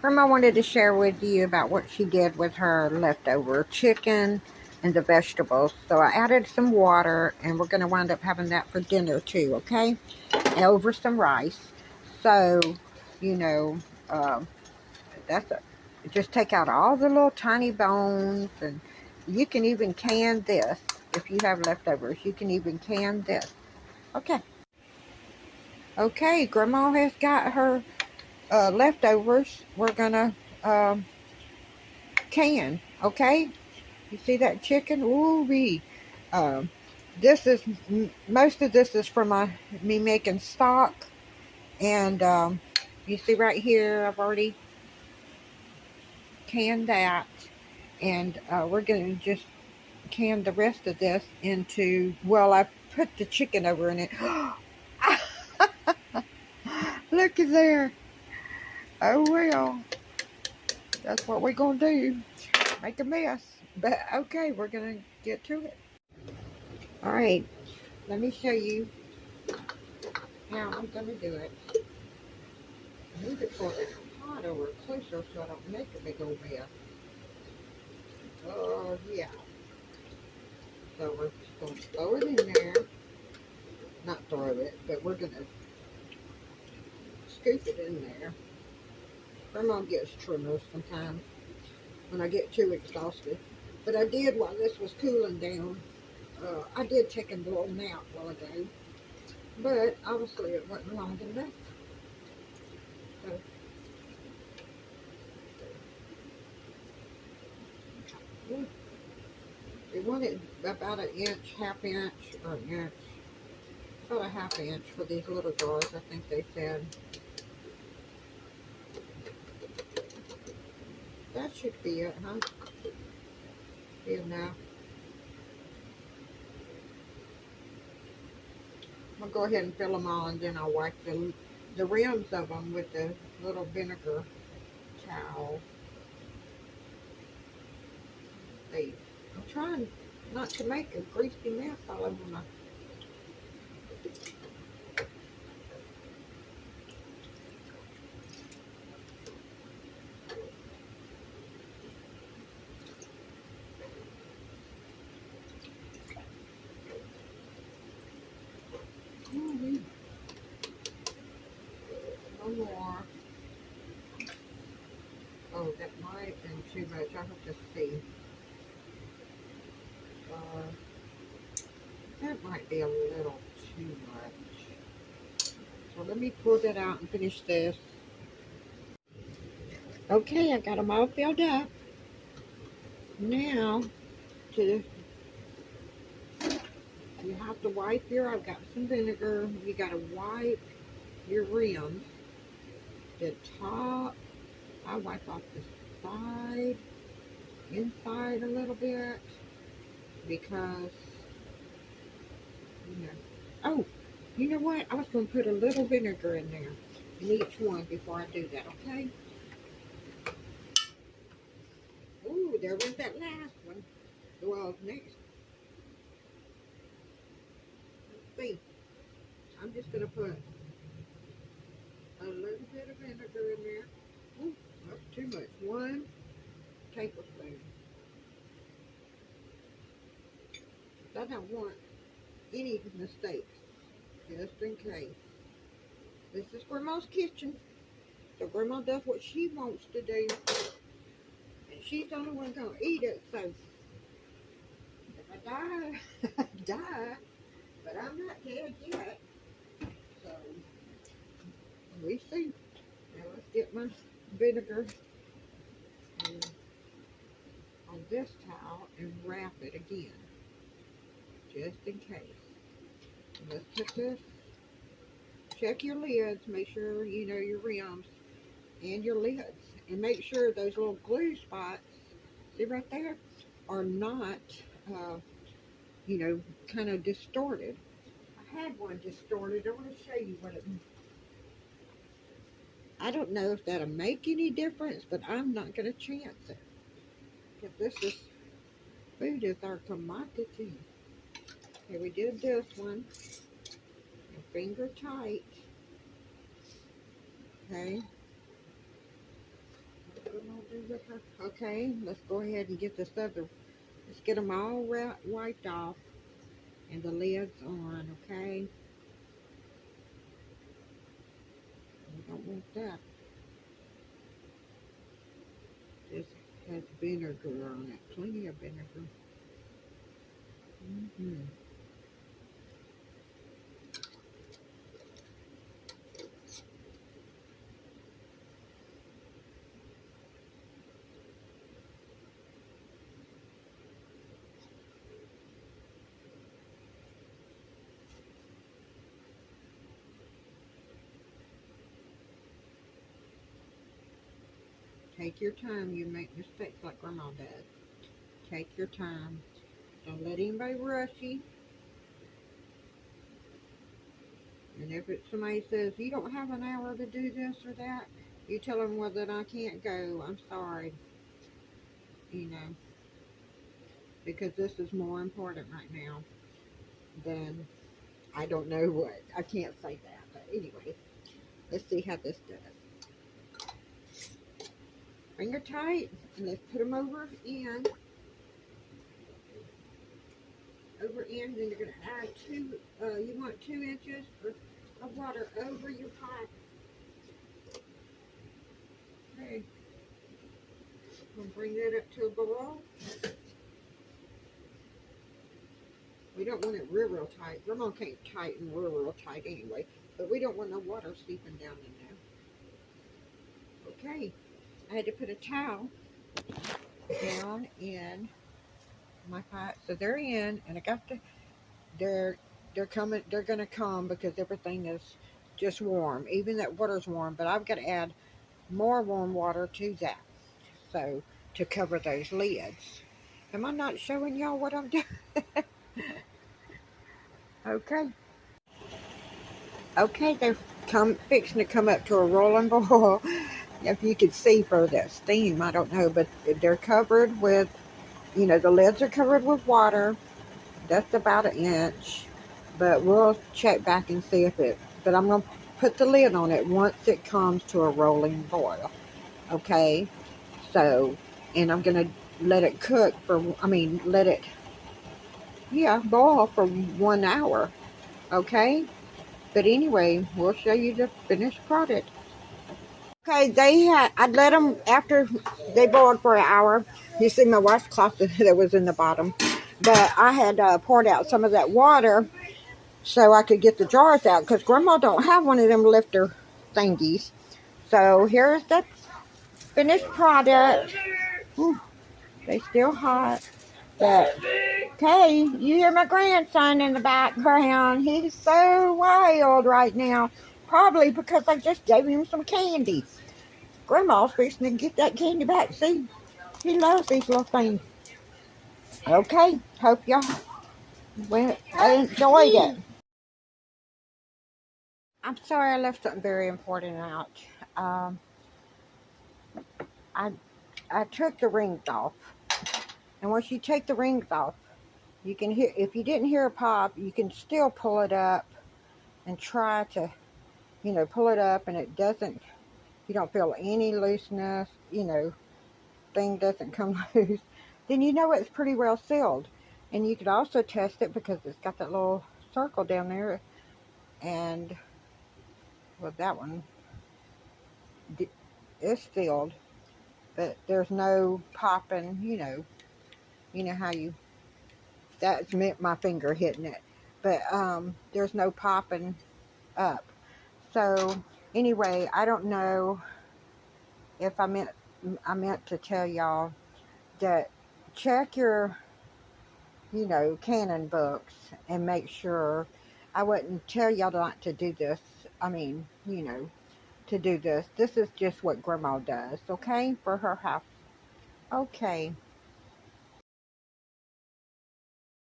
Grandma wanted to share with you about what she did with her leftover chicken and the vegetables. So I added some water, and we're going to wind up having that for dinner too, okay? And over some rice. So, you know, uh, that's a, just take out all the little tiny bones, and you can even can this if you have leftovers. You can even can this. Okay. Okay, Grandma has got her leftovers. We're going to can, okay? You see that chicken? Ooh wee. Um, this is most of this is from me making stock, and you see right here, I've already canned that, and we're gonna just can the rest of this into. Well, I put the chicken over in it. Look at there. Oh well, that's what we're gonna do. Make a mess. But okay, we're gonna get to it. All right, let me show you how I'm gonna do it. Move it for the pot over closer so I don't make a big old mess. Oh, yeah. So we're just going to throw it in there. Not throw it, but we're going to scoop it in there. Grandma gets trimmers sometimes when I get too exhausted. But I did while this was cooling down. I did take a little nap while ago. But obviously it wasn't long enough. So, yeah. We want it about an inch, half inch, or an inch. About a half inch for these little jars, I think they said. That should be it, huh? Be enough. I'm gonna go ahead and fill them all, and then I'll wipe the rims of them with the little vinegar towel. See, I'm trying not to make a greasy mess all over my. Mm-hmm. No more. Oh, that might have been too much. I have to see. Uh, that might be a little too much. So let me pull that out and finish this. Okay, I got them all filled up. Now, to you have to wipe your. I've got some vinegar. You got to wipe your rims. The top, I wipe off the side, inside a little bit, because, you know. Oh, you know what? I was going to put a little vinegar in there in each one before I do that, okay? Ooh, there was that last one. Well, next, let's see. I'm just going to put a little bit of vinegar in there. Ooh, that's too much. 1 tablespoon. I don't want any mistakes, just in case. This is Grandma's kitchen. So Grandma does what she wants to do. And she's the only one gonna eat it. So if I die, I die. But I'm not dead yet. So we see. Now let's get my vinegar on this towel and wrap it again. Just in case. And let's put this. Check your lids. Make sure you know your rims and your lids. And make sure those little glue spots, see right there, are not kind of distorted. I had one distorted. I want to show you what it. I don't know if that'll make any difference, but I'm not going to chance it. Because this is, food is our commodity. Okay, we did this one. And finger tight. Okay. with her. Okay, let's go ahead and get this other. Let's get them all wiped off and the lids on. Okay, we don't want that. This has vinegar on it. Plenty of vinegar. Mm-hmm. Take your time. You make mistakes like Grandma does. Take your time. Don't let anybody rush you. And if somebody says, you don't have an hour to do this or that, you tell them, well, then I can't go. I'm sorry. You know, because this is more important right now than, I don't know what. I can't say that. But anyway, let's see how this does. Finger tight. And let's put them over in. Then you're going to add you want 2 inches of water over your pot. Okay. We'll bring that up to a boil. We don't want it real tight. Grandma can't tighten real tight anyway, but we don't want no water seeping down in there. Okay, I had to put a towel down in my pot, so they're in, and I got they're coming. They're gonna come because everything is just warm. Even that water's warm, but I've got to add more warm water to that, so to cover those lids. Am I not showing y'all what I'm doing? Okay. Okay, they're fixing to come up to a rolling boil. If you could see for that steam, I don't know, but they're covered with, the lids are covered with water. That's about 1 inch, but we'll check back and see but I'm going to put the lid on it once it comes to a rolling boil. Okay, so, and I'm going to let it cook boil for 1 hour. Okay, but anyway, we'll show you the finished product. Okay, I'd let them, after they boiled for 1 hour. You see my washcloth that was in the bottom. But I had poured out some of that water so I could get the jars out, because Grandma don't have one of them lifter thingies. So here's the finished product. Ooh, they still hot. But, okay, you hear my grandson in the background. He's so wild right now. Probably because I just gave him some candy. Grandma's fixing to get that candy back. See, he loves these little things. Okay, hope y'all enjoyed it. I'm sorry I left something very important out. Um, I I took the rings off, and once you take the rings off, you can hear. If you didn't hear a pop, you can still pull it up and try to, pull it up, and it doesn't. You don't feel any looseness. Thing doesn't come loose. Then it's pretty well sealed. And you could also test it because it's got that little circle down there, and well, that one is sealed, but there's no popping. You know how that's meant my finger hitting it, but there's no popping up. So anyway, I don't know if I meant to tell y'all that check your Canon books and make sure. I wouldn't tell y'all not to do this. I mean, to do this. This is just what Grandma does, okay, for her house. Okay.